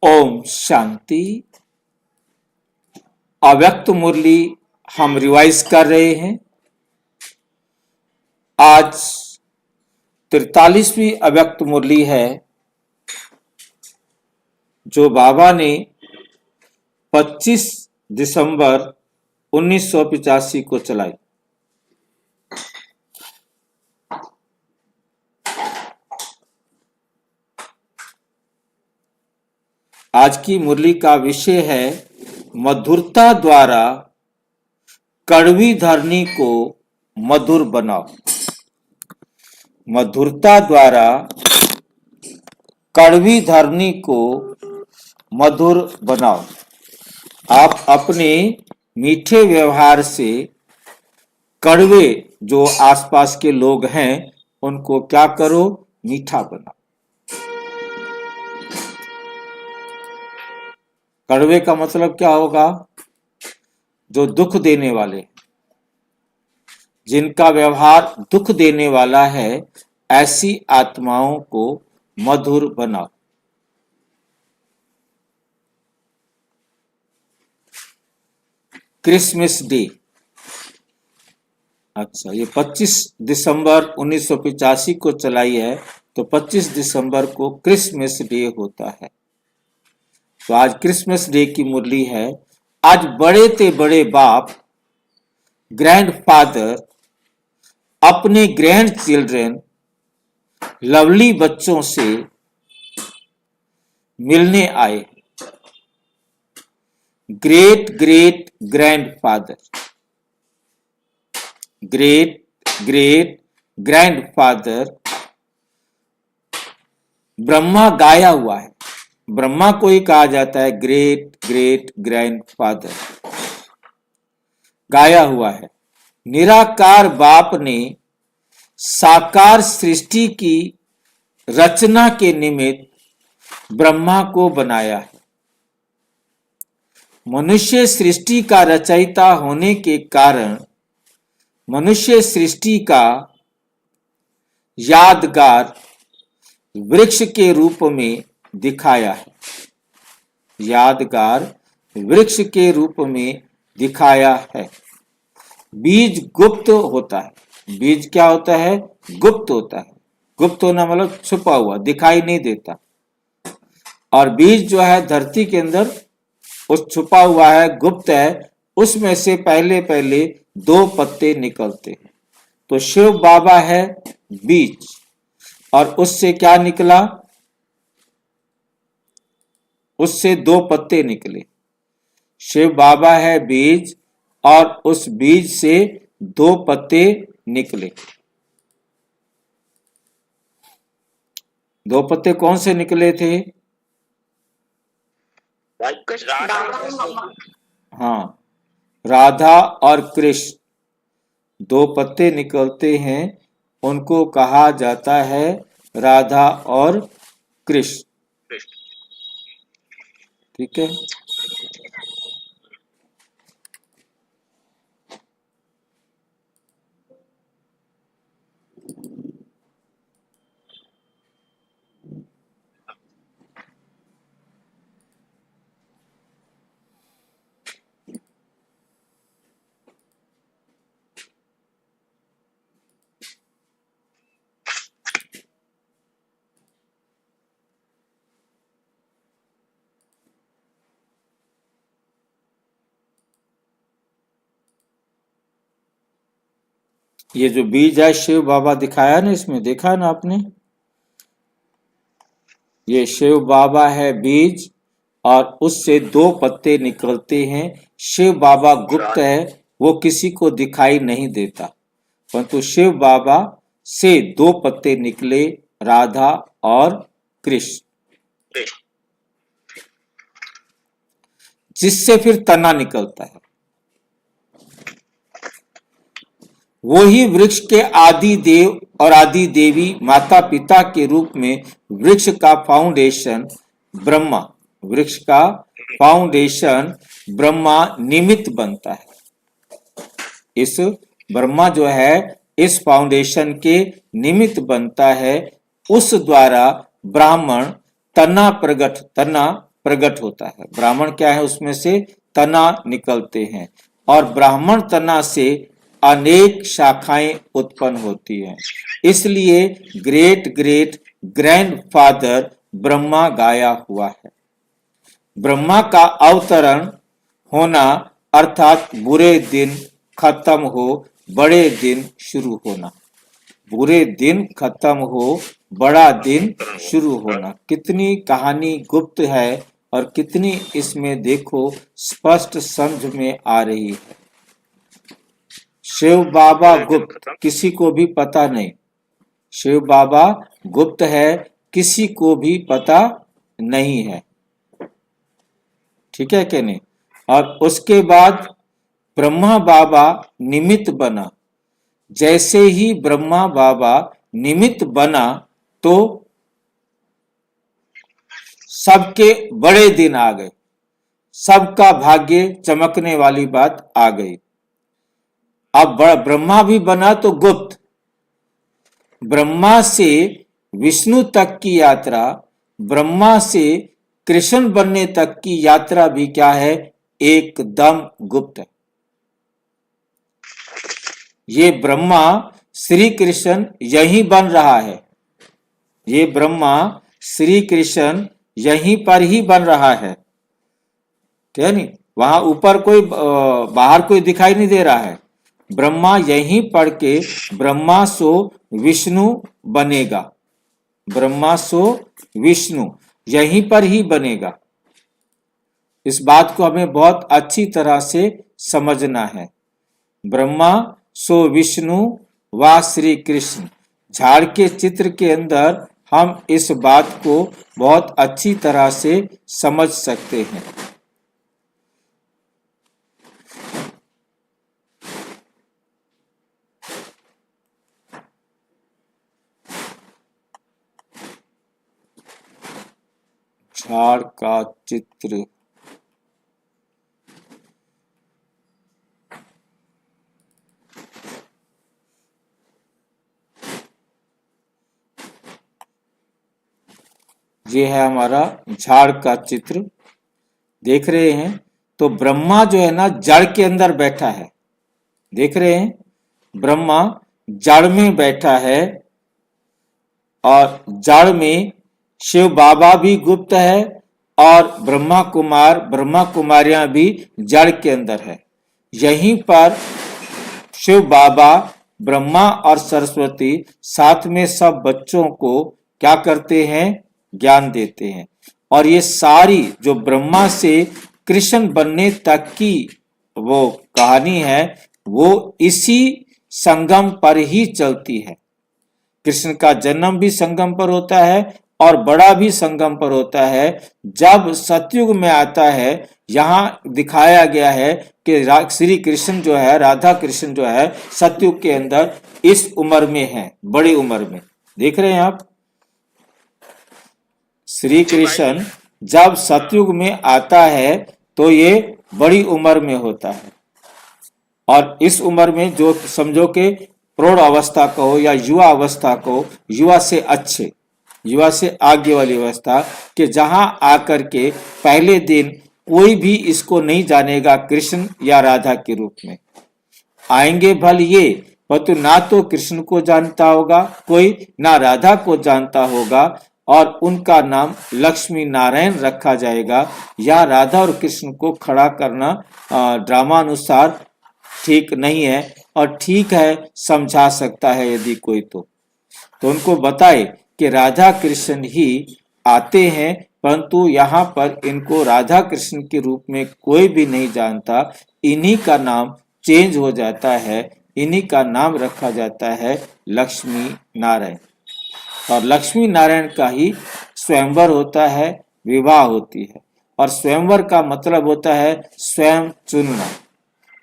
ओम शांति। अव्यक्त मुरली हम रिवाइज कर रहे हैं। आज 43वीं अव्यक्त मुरली है जो बाबा ने 25 दिसंबर 1985 को चलाई। आज की मुरली का विषय है मधुरता द्वारा कड़वी धरनी को मधुर बनाओ। मधुरता द्वारा कड़वी धरनी को मधुर बनाओ। आप अपने मीठे व्यवहार से कड़वे जो आसपास के लोग हैं उनको क्या करो, मीठा बनाओ। कड़वे का मतलब क्या होगा? जो दुख देने वाले, जिनका व्यवहार दुख देने वाला है, ऐसी आत्माओं को मधुर बनाओ। क्रिसमस डे, अच्छा, ये 25 दिसंबर 1985 को चलाई है, तो 25 दिसंबर को क्रिसमस डे होता है। तो आज क्रिसमस डे की मुरली है। आज बड़े ते बड़े बाप, ग्रैंडफादर अपने ग्रैंड चिल्ड्रन, लवली बच्चों से मिलने आए। Great great grandfather, great great grandfather Brahma गाया हुआ है। ब्रह्मा को ही कहा जाता है ग्रेट ग्रेट ग्रैंडफादर, गाया हुआ है। निराकार बाप ने साकार सृष्टि की रचना के निमित्त ब्रह्मा को बनाया है। मनुष्य सृष्टि का रचयिता होने के कारण मनुष्य सृष्टि का यादगार वृक्ष के रूप में दिखाया है। यादगार वृक्ष के रूप में दिखाया है। बीज गुप्त होता है। बीज क्या होता है? गुप्त होता है। गुप्त होना मतलब छुपा हुआ, दिखाई नहीं देता। और बीज जो है धरती के अंदर उस छुपा हुआ है, गुप्त है, उसमें से पहले पहले 2 पत्ते निकलते हैं। तो शिव बाबा है बीज, और उससे क्या निकला? उससे 2 पत्ते निकले। शिव बाबा है बीज और उस बीज से 2 पत्ते निकले। 2 पत्ते कौन से निकले थे? हाँ, राधा और कृष्ण 2 पत्ते निकलते हैं, उनको कहा जाता है राधा और कृष्ण। ठीक है। ये जो बीज है शिव बाबा दिखाया ना, इसमें देखा ना आपने? ये शिव बाबा है बीज और उससे 2 पत्ते निकलते हैं। शिव बाबा गुप्त है, वो किसी को दिखाई नहीं देता, परंतु शिव बाबा से 2 पत्ते निकले, राधा और कृष्ण, जिससे फिर तना निकलता है। वही वृक्ष के आदि देव और आदि देवी माता पिता के रूप में वृक्ष का फाउंडेशन ब्रह्मा, वृक्ष का फाउंडेशन ब्रह्मा निमित्त बनता है। इस ब्रह्मा जो है इस फाउंडेशन के निमित्त बनता है। उस द्वारा ब्राह्मण तना प्रगट, तना प्रकट होता है। ब्राह्मण क्या है, उसमें से तना निकलते हैं और ब्राह्मण तना से अनेक शाखाएं उत्पन्न होती हैं। इसलिए ग्रेट ग्रेट ग्रैंडफादर ब्रह्मा गाया हुआ है। ब्रह्मा का अवतरण होना अर्थात बुरे दिन खत्म हो, बड़े दिन शुरू होना। बुरे दिन खत्म हो, बड़ा दिन शुरू होना। कितनी कहानी गुप्त है और कितनी इसमें देखो स्पष्ट समझ में आ रही है। शिव बाबा गुप्त, किसी को भी पता नहीं। शिव बाबा गुप्त है, किसी को भी पता नहीं है। ठीक है कि नहीं। और उसके बाद ब्रह्मा बाबा निमित्त बना। जैसे ही ब्रह्मा बाबा निमित्त बना तो सबके बड़े दिन आ गए, सबका भाग्य चमकने वाली बात आ गई। अब ब्रह्मा भी बना तो गुप्त। ब्रह्मा से विष्णु तक की यात्रा, ब्रह्मा से कृष्ण बनने तक की यात्रा भी क्या है, एकदम गुप्त है। ये ब्रह्मा श्री कृष्ण यहीं बन रहा है। ये ब्रह्मा श्री कृष्ण यहीं पर ही बन रहा है। ठीक है नहीं, वहां ऊपर कोई बाहर कोई दिखाई नहीं दे रहा है। ब्रह्मा यहीं पढ़ के ब्रह्मा सो विष्णु बनेगा। ब्रह्मा सो विष्णु यहीं पर ही बनेगा। इस बात को हमें बहुत अच्छी तरह से समझना है। ब्रह्मा सो विष्णु व श्री कृष्ण, झाड़ के चित्र के अंदर हम इस बात को बहुत अच्छी तरह से समझ सकते हैं। झाड़ का चित्र, ये है हमारा झाड़ का चित्र। देख रहे हैं तो ब्रह्मा जो है ना जड़ के अंदर बैठा है। देख रहे हैं, ब्रह्मा जड़ में बैठा है और जड़ में शिव बाबा भी गुप्त है और ब्रह्मा कुमार ब्रह्मा कुमारियां भी जड़ के अंदर है। यहीं पर शिव बाबा, ब्रह्मा और सरस्वती साथ में सब बच्चों को क्या करते हैं, ज्ञान देते हैं। और ये सारी जो ब्रह्मा से कृष्ण बनने तक की वो कहानी है, वो इसी संगम पर ही चलती है। कृष्ण का जन्म भी संगम पर होता है और बड़ा भी संगम पर होता है। जब सतयुग में आता है, यहाँ दिखाया गया है कि श्री कृष्ण जो है, राधा कृष्ण जो है, सतयुग के अंदर इस उम्र में है, बड़ी उम्र में। देख रहे हैं आप, श्री कृष्ण जब सतयुग में आता है तो ये बड़ी उम्र में होता है। और इस उम्र में जो समझो कि प्रौढ़ अवस्था को या युवा अवस्था को, युवा से अच्छे, युवा से आगे वाली अवस्था के, जहां आकर के पहले दिन कोई भी इसको नहीं जानेगा कृष्ण या राधा के रूप में। आएंगे भल ये, परंतु ना तो कृष्ण को जानता होगा कोई, ना राधा को जानता होगा, और उनका नाम लक्ष्मी नारायण रखा जाएगा। या राधा और कृष्ण को खड़ा करना ड्रामा अनुसार ठीक नहीं है, और ठीक है समझा सकता है यदि कोई तो उनको बताए कि राधा कृष्ण ही आते हैं, परंतु यहाँ पर इनको राधा कृष्ण के रूप में कोई भी नहीं जानता। इन्हीं का नाम चेंज हो जाता है, इन्हीं का नाम रखा जाता है लक्ष्मी नारायण। और लक्ष्मी नारायण का ही स्वयंवर होता है, विवाह होती है। और स्वयंवर का मतलब होता है स्वयं चुनना,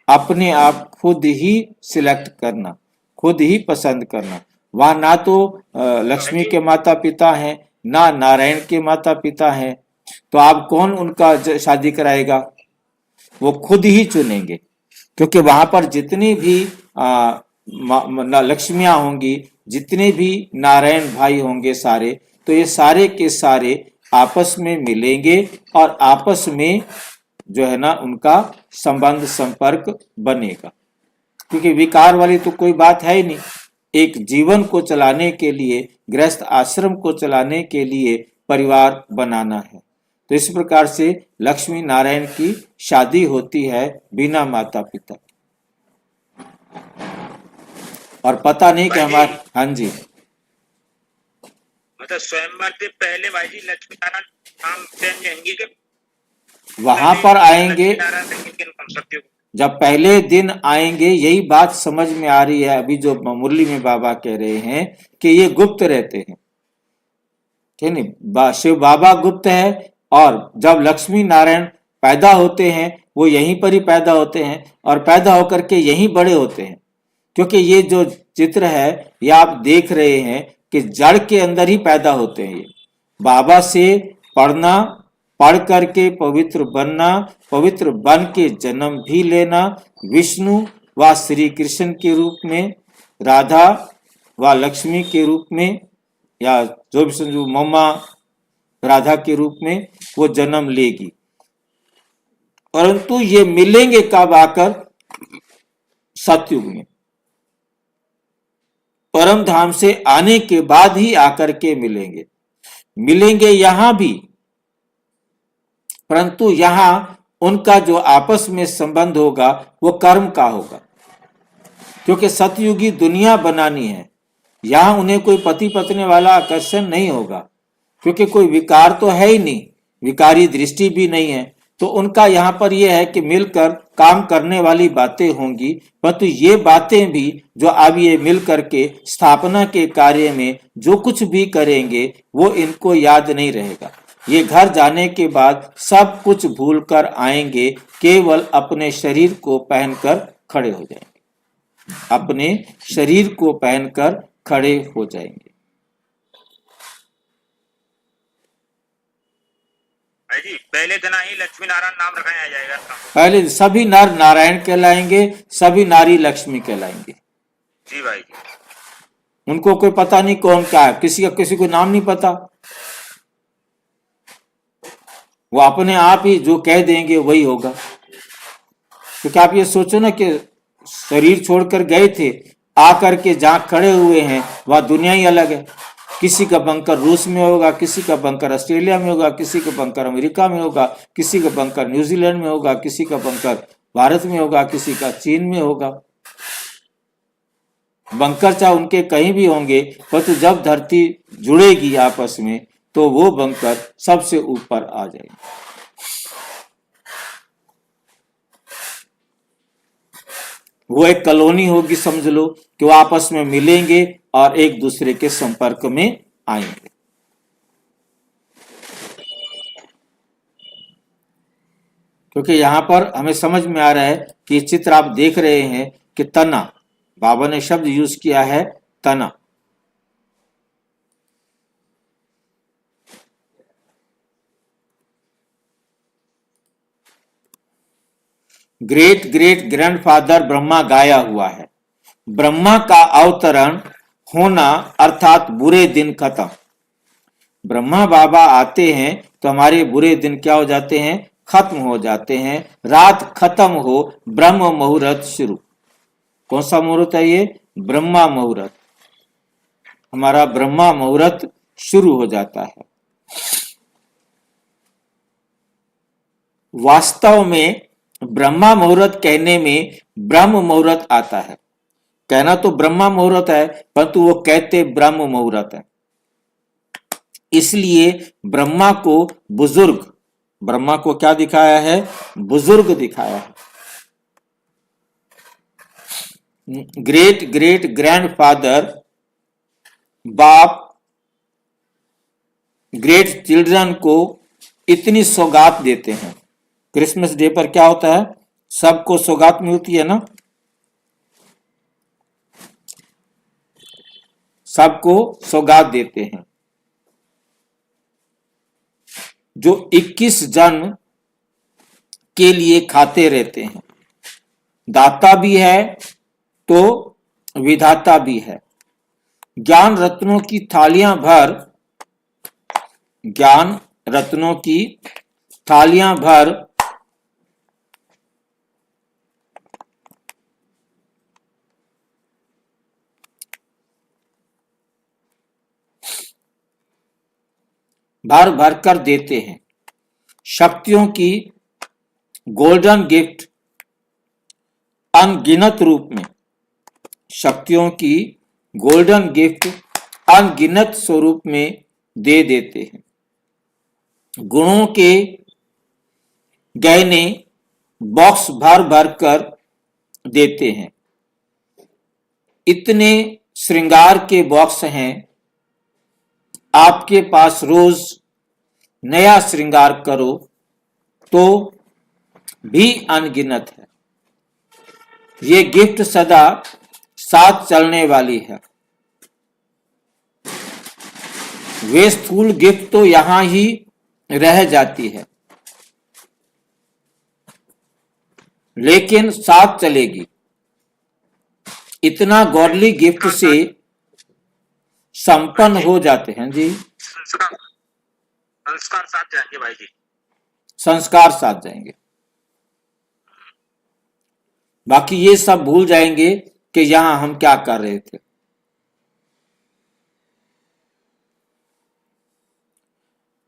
अपने आप खुद ही सिलेक्ट करना, खुद ही पसंद करना। वहां ना तो लक्ष्मी के माता पिता हैं, ना नारायण के माता पिता हैं, तो आप कौन उनका शादी कराएगा? वो खुद ही चुनेंगे, क्योंकि वहां पर जितनी भी लक्ष्मियां होंगी, जितने भी नारायण भाई होंगे सारे, तो ये सारे के सारे आपस में मिलेंगे और आपस में जो है ना उनका संबंध संपर्क बनेगा, क्योंकि विकार वाली तो कोई बात है ही नहीं। एक जीवन को चलाने के लिए, गृहस्थ आश्रम को चलाने के लिए परिवार बनाना है। तो इस प्रकार से लक्ष्मी नारायण की शादी होती है बिना माता पिता, और पता नहीं कि हमारे, हाँ जी, मतलब स्वयंवर से पहले भाई जी लक्ष्मी नारायण नाम लेंगे कि वहां पर आएंगे सत्य जब पहले दिन आएंगे, यही बात समझ में आ रही है अभी जो मुरली में बाबा कह रहे हैं कि ये गुप्त रहते हैं, ठीक नहीं, शिव बाबा गुप्त है, और जब लक्ष्मी नारायण पैदा होते हैं वो यहीं पर ही पैदा होते हैं और पैदा होकर के यहीं बड़े होते हैं। क्योंकि ये जो चित्र है ये आप देख रहे हैं कि जड़ के अंदर ही पैदा होते हैं। ये बाबा से पढ़ना, पढ़ करके पवित्र बनना, पवित्र बन के जन्म भी लेना, विष्णु व श्री कृष्ण के रूप में, राधा व लक्ष्मी के रूप में, या जो भी समझो मम्मा राधा के रूप में वो जन्म लेगी। परंतु ये मिलेंगे कब? आकर सतयुग में, परम धाम से आने के बाद ही आकर के मिलेंगे। मिलेंगे यहां भी, परंतु यहां उनका जो आपस में संबंध होगा वो कर्म का होगा, क्योंकि सतयुगी दुनिया बनानी है। यहां उन्हें कोई पति पत्नी वाला आकर्षण नहीं होगा, क्योंकि कोई विकार तो है ही नहीं, विकारी दृष्टि भी नहीं है। तो उनका यहाँ पर यह है कि मिलकर काम करने वाली बातें होंगी, परंतु ये बातें भी जो अब ये मिल करके स्थापना के कार्य में जो कुछ भी करेंगे वो इनको याद नहीं रहेगा। ये घर जाने के बाद सब कुछ भूलकर आएंगे, केवल अपने शरीर को पहनकर खड़े हो जाएंगे, अपने शरीर को पहनकर खड़े हो जाएंगे। जी पहले दिन ही लक्ष्मी नारायण नाम रखाया जाएगा। पहले सभी नर नारायण कहलाएंगे, सभी नारी लक्ष्मी कहलाएंगे। जी भाई जी, उनको कोई पता नहीं कौन क्या है, किसी को नाम नहीं पता, वो अपने आप ही जो कह देंगे वही होगा। क्योंकि आप ये सोचो ना कि शरीर छोड़कर गए थे, आकर के जहां खड़े हुए हैं वह दुनिया ही अलग है। किसी का बंकर रूस में होगा, किसी का बंकर ऑस्ट्रेलिया में होगा, किसी का बंकर अमेरिका में होगा, किसी का बंकर न्यूजीलैंड में होगा, किसी का बंकर भारत में होगा, किसी का चीन में होगा। बंकर चाहे उनके कहीं भी होंगे, परंतु जब धरती जुड़ेगी आपस में तो वो बंकर सबसे ऊपर आ जाएंगे। वो एक कॉलोनी होगी, समझ लो कि वो आपस में मिलेंगे और एक दूसरे के संपर्क में आएंगे। क्योंकि यहां पर हमें समझ में आ रहा है कि चित्र आप देख रहे हैं कि तना, बाबा ने शब्द यूज किया है तना। ग्रेट ग्रेट ग्रैंडफादर ब्रह्मा गाया हुआ है। ब्रह्मा का अवतरण होना अर्थात बुरे दिन खत्म। ब्रह्मा बाबा आते हैं तो हमारे बुरे दिन क्या हो जाते हैं? खत्म हो जाते हैं। रात खत्म हो, ब्रह्म मुहूर्त शुरू। कौन सा मुहूर्त है ये? ब्रह्मा मुहूर्त। हमारा ब्रह्मा मुहूर्त शुरू हो जाता है। वास्तव में ब्रह्मा मुहूर्त कहने में ब्रह्म मुहूर्त आता है। कहना तो ब्रह्मा मुहूर्त है, परंतु वो कहते ब्रह्म मुहूर्त है। इसलिए ब्रह्मा को बुजुर्ग, ब्रह्मा को क्या दिखाया है? बुजुर्ग दिखाया है। ग्रेट ग्रेट ग्रैंडफादर, बाप ग्रेट चिल्ड्रन को इतनी सौगात देते हैं। क्रिसमस डे पर क्या होता है? सबको सौगात मिलती है ना, सबको सौगात देते हैं। जो 21 जन्म के लिए खाते रहते हैं। दाता भी है तो विधाता भी है। ज्ञान रत्नों की थालियां भर, ज्ञान रत्नों की थालियां भर भर भर कर देते हैं। शक्तियों की गोल्डन गिफ्ट अनगिनत रूप में, शक्तियों की गोल्डन गिफ्ट अनगिनत स्वरूप में दे देते हैं। गुणों के गहने बॉक्स भर भर कर देते हैं। इतने श्रृंगार के बॉक्स हैं, आपके पास रोज नया श्रृंगार करो तो भी अनगिनत है। ये गिफ्ट सदा साथ चलने वाली है। वे स्थूल गिफ्ट तो यहां ही रह जाती है, लेकिन साथ चलेगी। इतना गॉडली गिफ्ट से संपन्न हो जाते हैं जी। संस्कार संस्कार साथ जाएंगे भाई जी। संस्कार साथ जाएंगे, बाकी ये सब भूल जाएंगे कि यहां हम क्या कर रहे थे।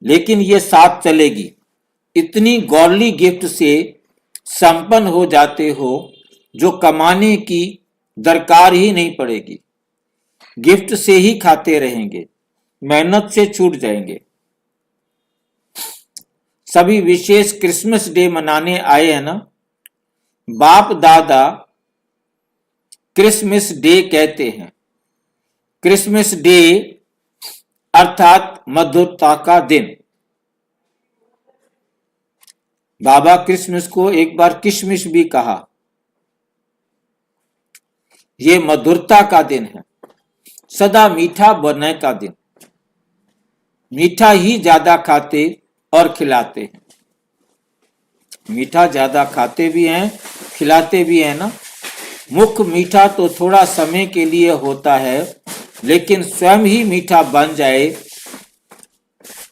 लेकिन ये साथ चलेगी। इतनी गॉडली गिफ्ट से संपन्न हो जाते हो जो कमाने की दरकार ही नहीं पड़ेगी। गिफ्ट से ही खाते रहेंगे, मेहनत से छूट जाएंगे। सभी विशेष क्रिसमस डे मनाने आए हैं ना। बाप दादा क्रिसमस डे कहते हैं। क्रिसमस डे अर्थात मधुरता का दिन। बाबा क्रिसमस को एक बार किशमिश भी कहा। ये मधुरता का दिन है, सदा मीठा बनने का दिन। मीठा ही ज्यादा खाते और खिलाते हैं। मीठा ज्यादा खाते भी हैं, खिलाते भी हैं ना। मुख मीठा तो थोड़ा समय के लिए होता है, लेकिन स्वयं ही मीठा बन जाए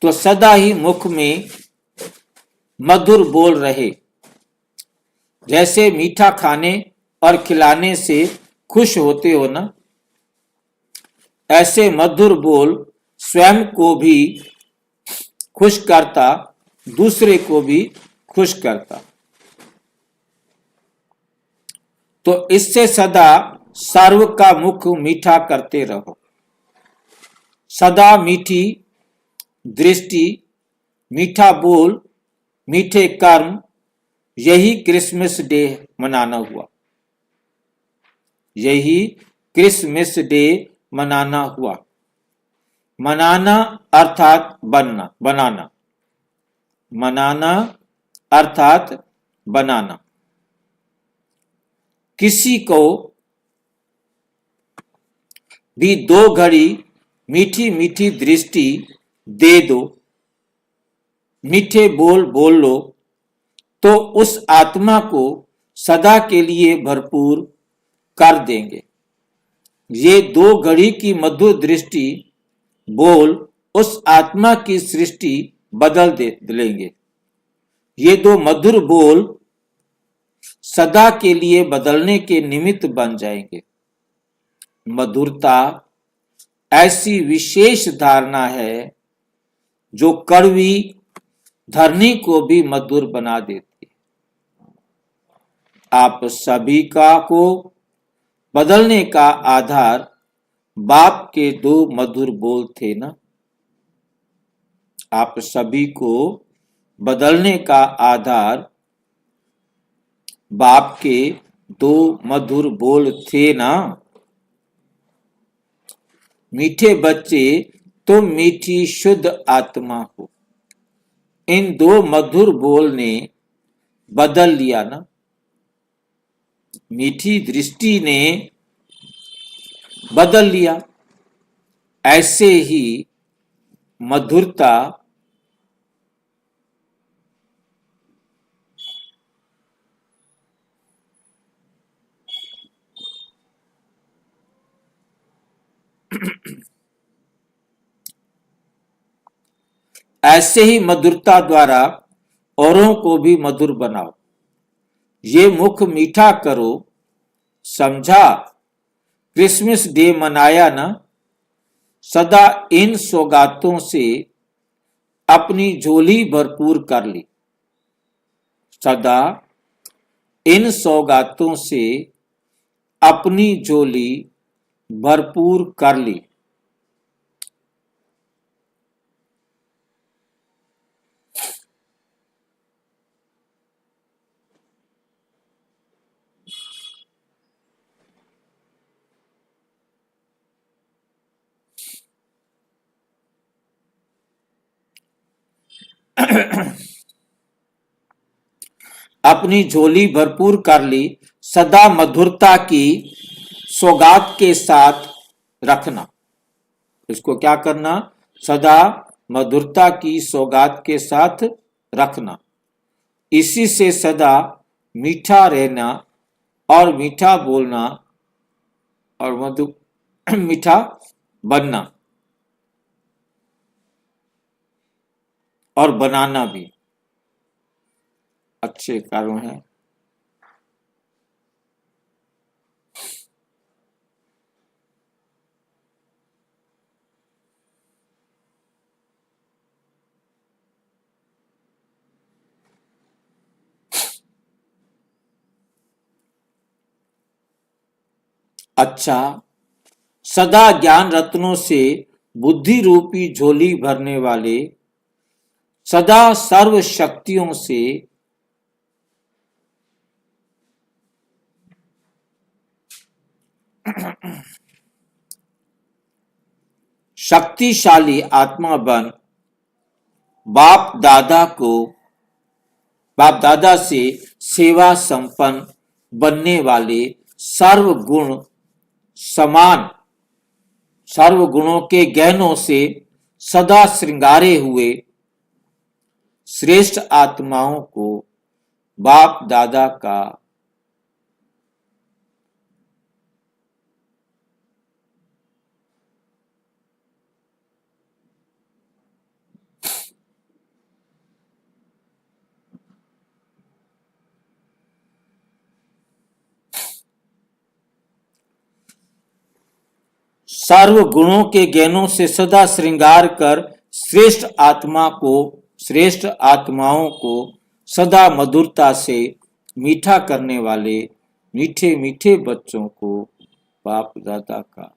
तो सदा ही मुख में मधुर बोल रहे। जैसे मीठा खाने और खिलाने से खुश होते हो ना, ऐसे मधुर बोल स्वयं को भी खुश करता, दूसरे को भी खुश करता। तो इससे सदा सर्व का मुख मीठा करते रहो। सदा मीठी दृष्टि, मीठा बोल, मीठे कर्म, यही क्रिसमस डे मनाना हुआ। यही क्रिसमस डे मनाना हुआ। मनाना अर्थात बनना, बनाना। मनाना अर्थात बनाना। किसी को भी 2 घड़ी मीठी मीठी दृष्टि दे दो, मीठे बोल बोल लो, तो उस आत्मा को सदा के लिए भरपूर कर देंगे। ये 2 घड़ी की मधुर दृष्टि बोल उस आत्मा की सृष्टि बदल देंगे। ये 2 मधुर बोल सदा के लिए बदलने के निमित्त बन जाएंगे। मधुरता ऐसी विशेष धारणा है जो कड़वी धरनी को भी मधुर बना देती है। आप सभी का को बदलने का आधार बाप के 2 मधुर बोल थे ना। आप सभी को बदलने का आधार बाप के 2 मधुर बोल थे ना। मीठे बच्चे तो मीठी शुद्ध आत्मा हो। इन 2 मधुर बोल ने बदल लिया ना। मीठी दृष्टि ने बदल लिया। ऐसे ही मधुरता ऐसे ही मधुरता द्वारा औरों को भी मधुर बनाओ। ये मुख मीठा करो, समझा? क्रिसमस डे मनाया ना? सदा इन सौगातों से अपनी झोली भरपूर कर ली। सदा इन सौगातों से अपनी झोली भरपूर कर ली। अपनी झोली भरपूर कर ली, सदा मधुरता की सौगात के साथ रखना। इसको क्या करना? सदा मधुरता की सौगात के साथ रखना। इसी से सदा मीठा रहना और मीठा बोलना और मधु मीठा बनना और बनाना भी अच्छे कार्यों हैं। अच्छा, सदा ज्ञान रत्नों से बुद्धि रूपी झोली भरने वाले, सदा सर्व शक्तियों से शक्तिशाली आत्मा बन बाप दादा को बाप दादा से सेवा संपन्न बनने वाले सर्वगुण समान सर्वगुणों के गहनों से सदा श्रृंगारे हुए श्रेष्ठ आत्माओं को बाप दादा का सर्व गुणों के ज्ञानों से सदा श्रृंगार कर श्रेष्ठ आत्माओं को सदा मधुरता से मीठा करने वाले मीठे मीठे बच्चों को बाप दादा का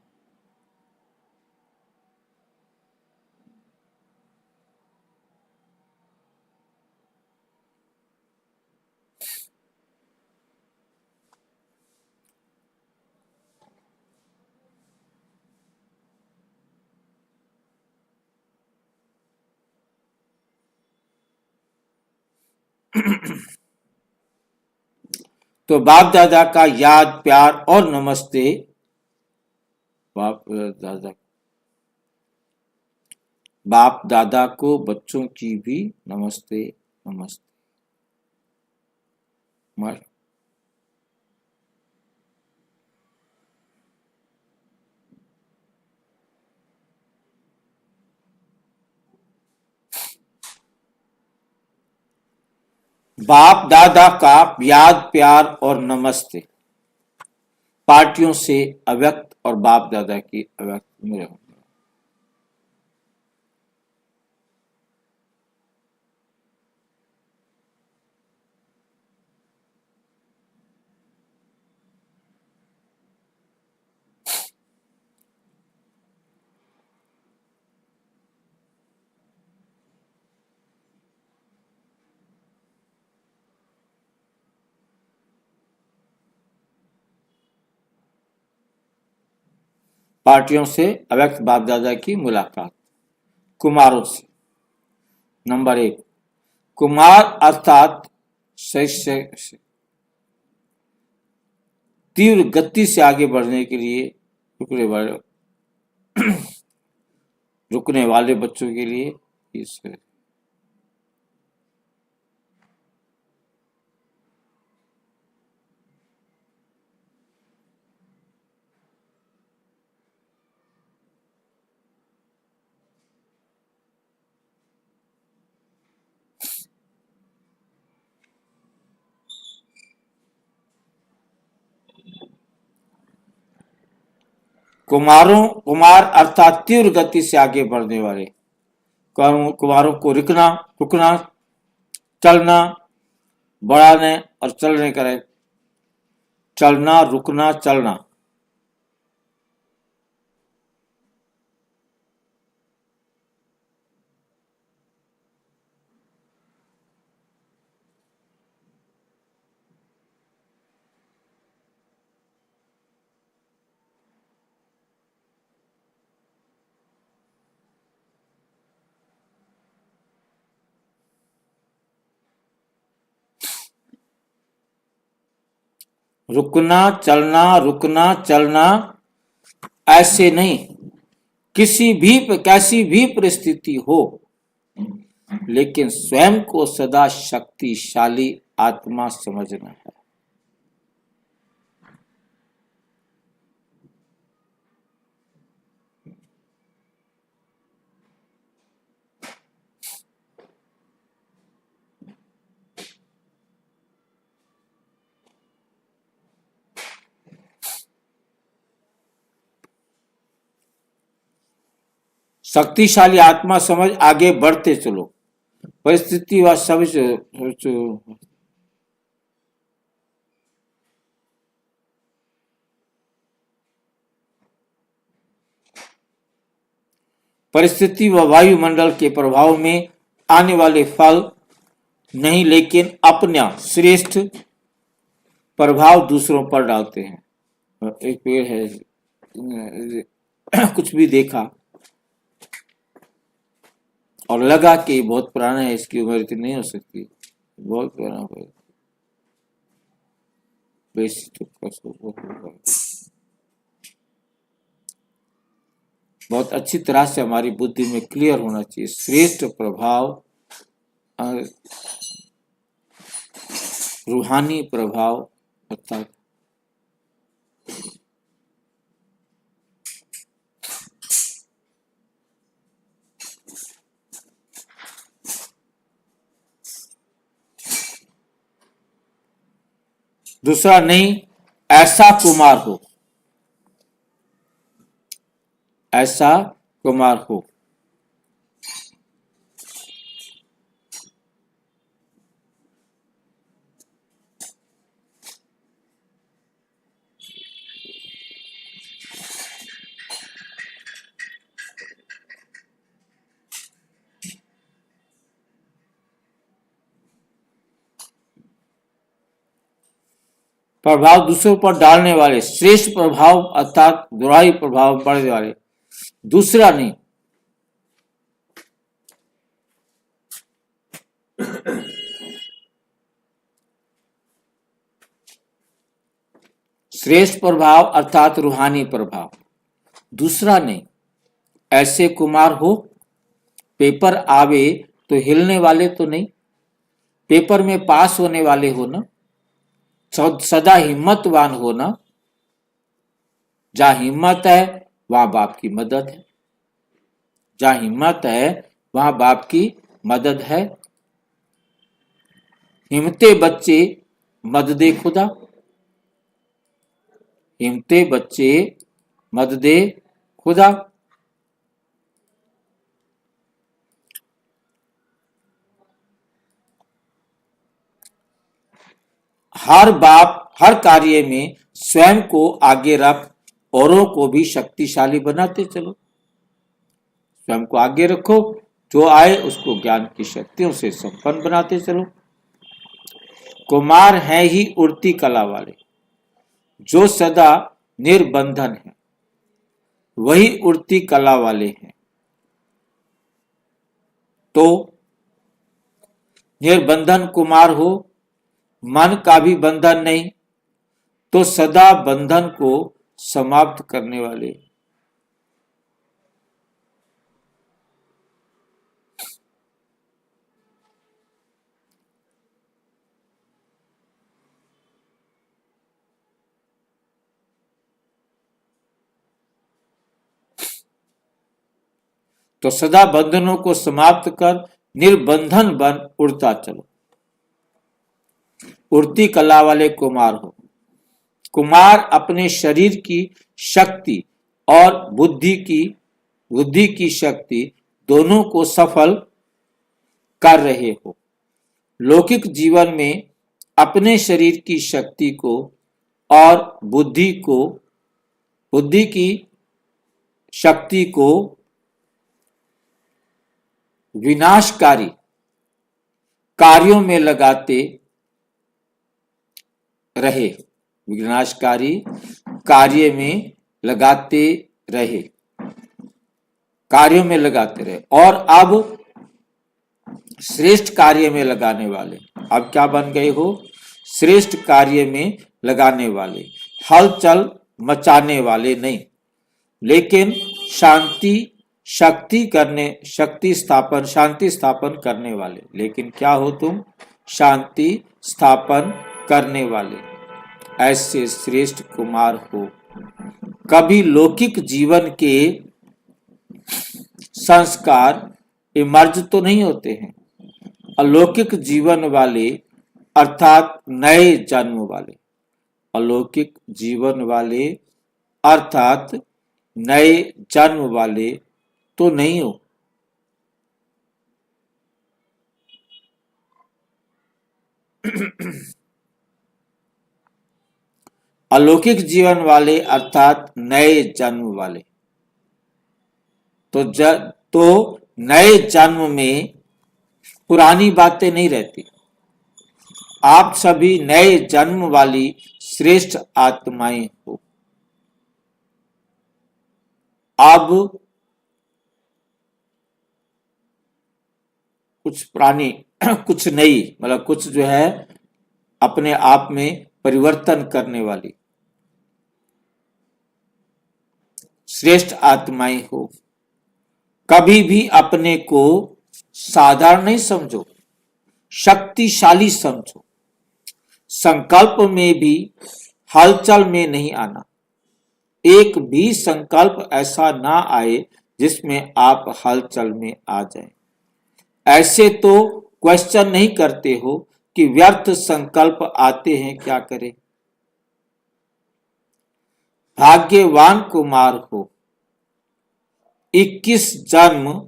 तो बाप दादा का याद प्यार और नमस्ते। बाप दादा बाप दादा को बच्चों की भी नमस्ते नमस्ते। बाप दादा का याद प्यार और नमस्ते। पार्टियों से अव्यक्त और बाप दादा की अव्यक्त में रहूंगा। पार्टियों से अव्यक्त बाप दादा की मुलाकात। कुमारों से। नंबर 1, कुमार अर्थात तीव्र गति से आगे बढ़ने के लिए रुकने वाले बच्चों के लिए इस कुमार अर्थात तीव्र गति से आगे बढ़ने वाले। कुमारों को रुकना, चलना, बढ़ाने और चलने का, चलना, रुकना, चलना। रुकना, चलना, रुकना, चलना, ऐसे नहीं। कैसी भी परिस्थिति हो, लेकिन स्वयं को सदा शक्तिशाली आत्मा समझना है। शक्तिशाली आत्मा समझ आगे बढ़ते चलो। परिस्थिति व समझ परिस्थिति व वायुमंडल के प्रभाव में आने वाले फल नहीं, लेकिन अपना श्रेष्ठ प्रभाव दूसरों पर डालते हैं। एक पेड़ है, कुछ भी देखा और लगा कि बहुत पुराना है, इसकी उम्र इतनी नहीं हो सकती, बहुत पुराना हो, बहुत अच्छी तरह से हमारी बुद्धि में क्लियर होना चाहिए। श्रेष्ठ प्रभाव, रूहानी प्रभाव अर्थात दूसरा नहीं, ऐसा कुमार हो, ऐसा कुमार हो। प्रभाव दूसरों पर डालने वाले, श्रेष्ठ प्रभाव अर्थात बुराई प्रभाव पड़ने वाले। दूसरा नहीं, श्रेष्ठ प्रभाव अर्थात रूहानी प्रभाव। दूसरा नहीं, ऐसे कुमार हो, पेपर आवे तो हिलने वाले तो नहीं, पेपर में पास होने वाले हो ना, सदा हिम्मतवान होना। जहां हिम्मत है वहां बाप की मदद है, जहां हिम्मत है वहां बाप की मदद है। हिम्मते बच्चे मददे खुदा, हिम्मते बच्चे मददे खुदा। हर बाप हर कार्य में स्वयं को आगे रख, औरों को भी शक्तिशाली बनाते चलो। स्वयं को आगे रखो, जो आए उसको ज्ञान की शक्तियों से संपन्न बनाते चलो। कुमार हैं ही उड़ती कला वाले, जो सदा निर्बंधन है, वही उड़ती कला वाले हैं। तो निर्बंधन कुमार हो, मन का भी बंधन नहीं, तो सदा बंधन को समाप्त करने वाले। तो सदा बंधनों को समाप्त कर निर्बंधन बन उड़ता चलो। उड़ती कला वाले कुमार हो। कुमार अपने शरीर की शक्ति और बुद्धि की शक्ति दोनों को सफल कर रहे हो। लौकिक जीवन में अपने शरीर की शक्ति को और बुद्धि की शक्ति को विनाशकारी कार्यों में लगाते रहे, विनाशकारी कार्यों में लगाते रहे और अब श्रेष्ठ कार्य में लगाने वाले, अब क्या बन गए हो? श्रेष्ठ कार्य में लगाने वाले, हलचल मचाने वाले नहीं, लेकिन शांति स्थापन करने वाले। लेकिन क्या हो तुम? शांति स्थापन करने वाले, ऐसे श्रेष्ठ कुमार हो। कभी लौकिक जीवन के संस्कार इमर्ज तो नहीं होते हैं। अलौकिक जीवन वाले अर्थात नए जन्म वाले, अलौकिक जीवन वाले अर्थात नए जन्म वाले तो नहीं हो। अलौकिक जीवन वाले अर्थात नए जन्म वाले, तो नए जन्म में पुरानी बातें नहीं रहती। आप सभी नए जन्म वाली श्रेष्ठ आत्माएं हो। अब कुछ पुरानी कुछ नई, मतलब कुछ जो है अपने आप में परिवर्तन करने वाली श्रेष्ठ आत्माएं हो। कभी भी अपने को साधारण नहीं समझो, शक्तिशाली समझो। संकल्प में भी हलचल में नहीं आना। एक भी संकल्प ऐसा ना आए जिसमें आप हलचल में आ जाएं। ऐसे तो क्वेश्चन नहीं करते हो कि व्यर्थ संकल्प आते हैं, क्या करें? भाग्यवान कुमार हो। 21 जन्म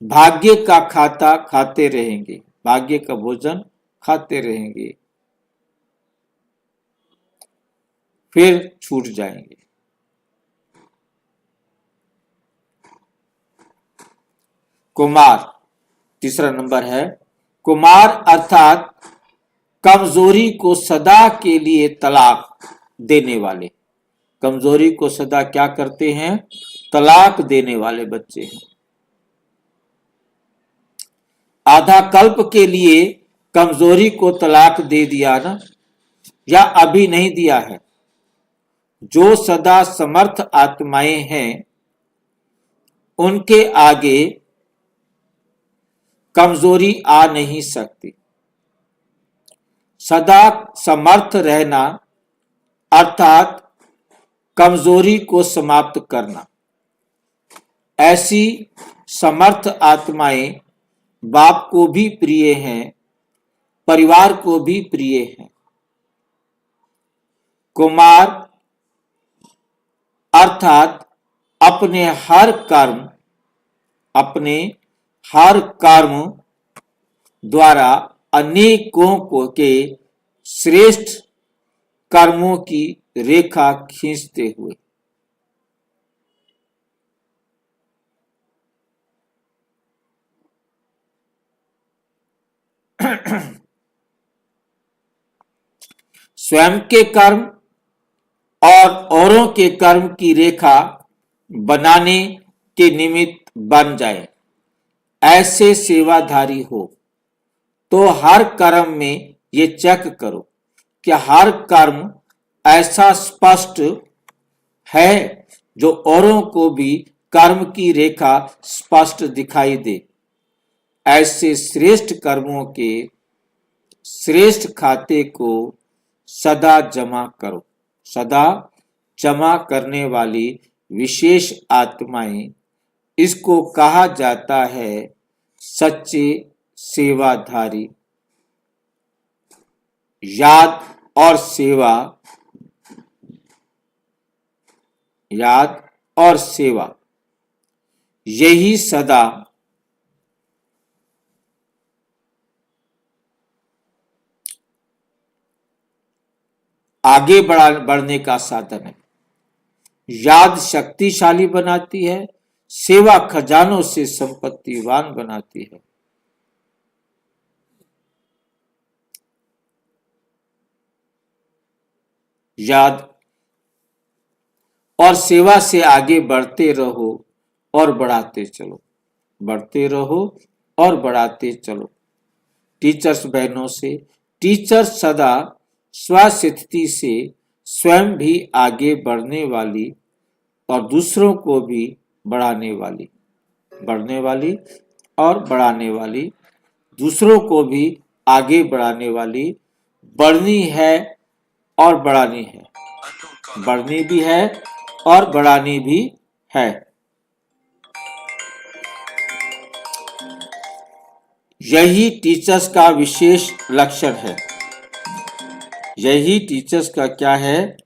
भाग्य का खाता खाते रहेंगे, भाग्य का भोजन खाते रहेंगे, फिर छूट जाएंगे। कुमार, तीसरा नंबर है कुमार अर्थात कमजोरी को सदा के लिए तलाक देने वाले। कमजोरी को सदा क्या करते हैं? तलाक देने वाले बच्चे हैं। आधा कल्प के लिए कमजोरी को तलाक दे दिया ना, या अभी नहीं दिया है? जो सदा समर्थ आत्माएं हैं उनके आगे कमजोरी आ नहीं सकती। सदा समर्थ रहना अर्थात कमजोरी को समाप्त करना। ऐसी समर्थ आत्माएं बाप को भी प्रिय हैं, परिवार को भी प्रिय हैं। कुमार अर्थात अपने हर कर्म द्वारा अनेकों के श्रेष्ठ कर्मों की रेखा खींचते हुए। स्वयं के कर्म और औरों के कर्म की रेखा बनाने के निमित्त बन जाए, ऐसे सेवाधारी हो। तो हर कर्म में ये चेक करो कि हर कर्म ऐसा स्पष्ट है जो औरों को भी कर्म की रेखा स्पष्ट दिखाई दे। ऐसे श्रेष्ठ कर्मों के श्रेष्ठ खाते को सदा जमा करो। सदा जमा करने वाली विशेष आत्माएं, इसको कहा जाता है सच्चे सेवाधारी। याद और सेवा याद और सेवा, यही सदा आगे बढ़ने का साधन है। याद शक्तिशाली बनाती है, सेवा खजानों से संपत्तिवान बनाती है। याद और सेवा से आगे बढ़ते रहो और बढ़ाते चलो, बढ़ते रहो और बढ़ाते चलो। टीचर्स बहनों से, टीचर्स सदा स्वस्थिति से स्वयं भी आगे बढ़ने वाली और दूसरों को भी बढ़ाने वाली, बढ़ने वाली और बढ़ाने वाली, दूसरों को भी आगे बढ़ाने वाली, बढ़नी है और बढ़ानी है, बढ़नी भी है और बढ़ानी भी है। यही टीचर्स का विशेष लक्षण है। यही टीचर्स का क्या है?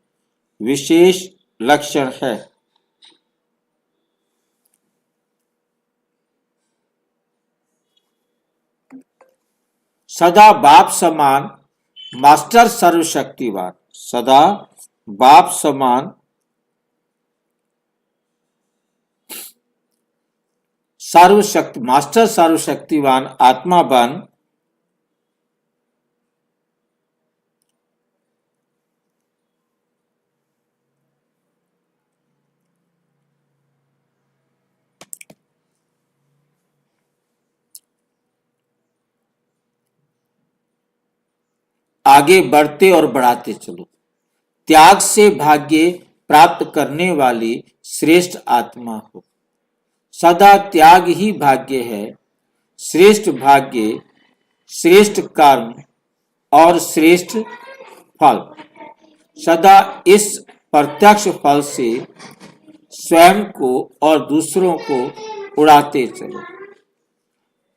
विशेष लक्षण है। सदा बाप समान, मास्टर सर्वशक्तिवान, सदा बाप समान, मास्टर सर्वशक्तिवान आत्मा बन आगे बढ़ते और बढ़ाते चलो। त्याग से भाग्य प्राप्त करने वाली श्रेष्ठ आत्मा हो। सदा त्याग ही भाग्य है। श्रेष्ठ भाग्य, श्रेष्ठ कर्म और श्रेष्ठ फल। सदा इस प्रत्यक्ष फल से स्वयं को और दूसरों को उड़ाते चलो।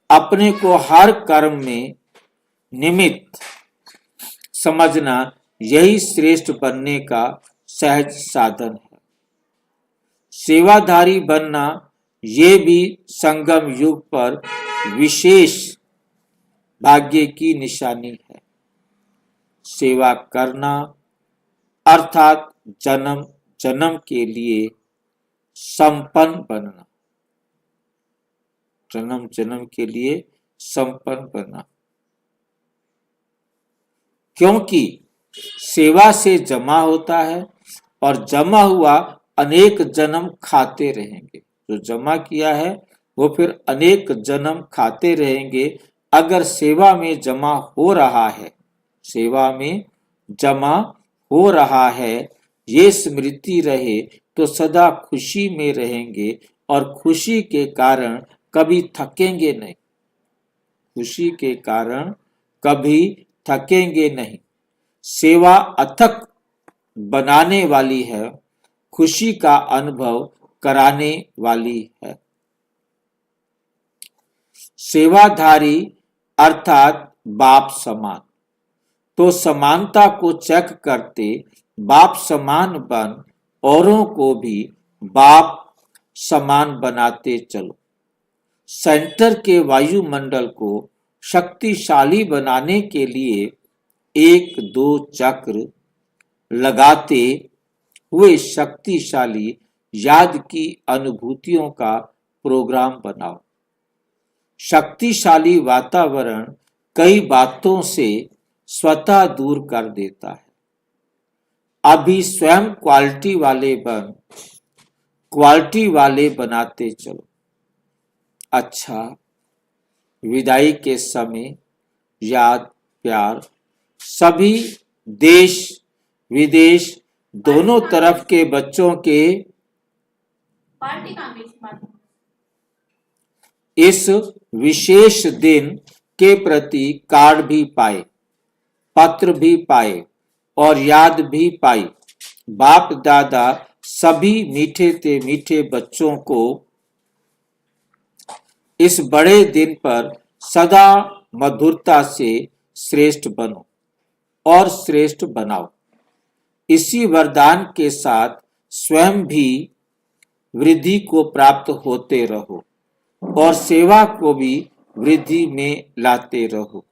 अपने को हर कर्म में निमित्त समझना यही श्रेष्ठ बनने का सहज साधन है। सेवाधारी बनना ये भी संगम युग पर विशेष भाग्य की निशानी है। सेवा करना अर्थात जन्म जन्म के लिए संपन्न बनना, जन्म जन्म के लिए संपन्न बनना। क्योंकि सेवा से जमा होता है और जमा हुआ अनेक जन्म खाते रहेंगे। जो जमा किया है वो फिर अनेक जन्म खाते रहेंगे। अगर सेवा में जमा हो रहा है, सेवा में जमा हो रहा है, ये स्मृति रहे तो सदा खुशी में रहेंगे और खुशी के कारण कभी थकेंगे नहीं। खुशी के कारण कभी थकेंगे नहीं। सेवा अथक बनाने वाली है, खुशी का अनुभव कराने वाली है। सेवाधारी अर्थात बाप समान। तो समानता को चेक करते बाप समान बन औरों को भी बाप समान बनाते चलो। सेंटर के वायुमंडल को शक्तिशाली बनाने के लिए 1-2 चक्र लगाते हुए शक्तिशाली याद की अनुभूतियों का प्रोग्राम बनाओ। शक्तिशाली वातावरण कई बातों से स्वतः दूर कर देता है। अभी स्वयं क्वालिटी वाले बनाते चलो। अच्छा, विदाई के समय याद प्यार सभी देश विदेश दोनों तरफ के बच्चों के इस विशेष दिन के प्रति कार्ड भी पाए, पत्र भी पाए और याद भी पाई। बाप दादा सभी मीठे ते मीठे बच्चों को इस बड़े दिन पर सदा मधुरता से श्रेष्ठ बनो और श्रेष्ठ बनाओ। इसी वरदान के साथ स्वयं भी वृद्धि को प्राप्त होते रहो और सेवा को भी वृद्धि में लाते रहो।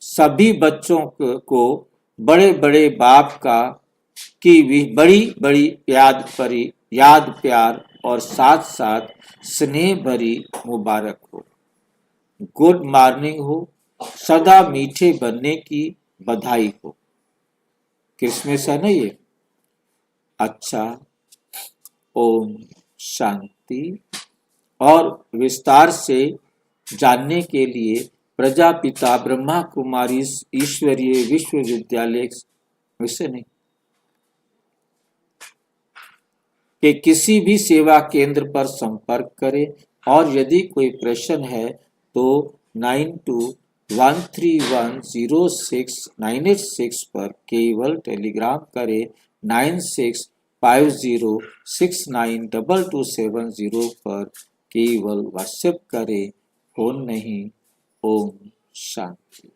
सभी बच्चों को बड़े बड़े बाप की भी बड़ी बड़ी याद प्यार और साथ साथ स्नेह भरी मुबारक हो। गुड मॉर्निंग हो, सदा मीठे बनने की बधाई हो। क्रिसमस है ना ये। अच्छा, ओम शांति। और विस्तार से जानने के लिए प्रजापिता ब्रह्मा कुमारी ईश्वरीय विश्वविद्यालय विषय नहीं के किसी भी सेवा केंद्र पर संपर्क करें और यदि कोई प्रश्न है तो 9213106986 पर केवल टेलीग्राम करें। 9650692270 पर केवल व्हाट्सएप करें, फोन नहीं। ओम शांति।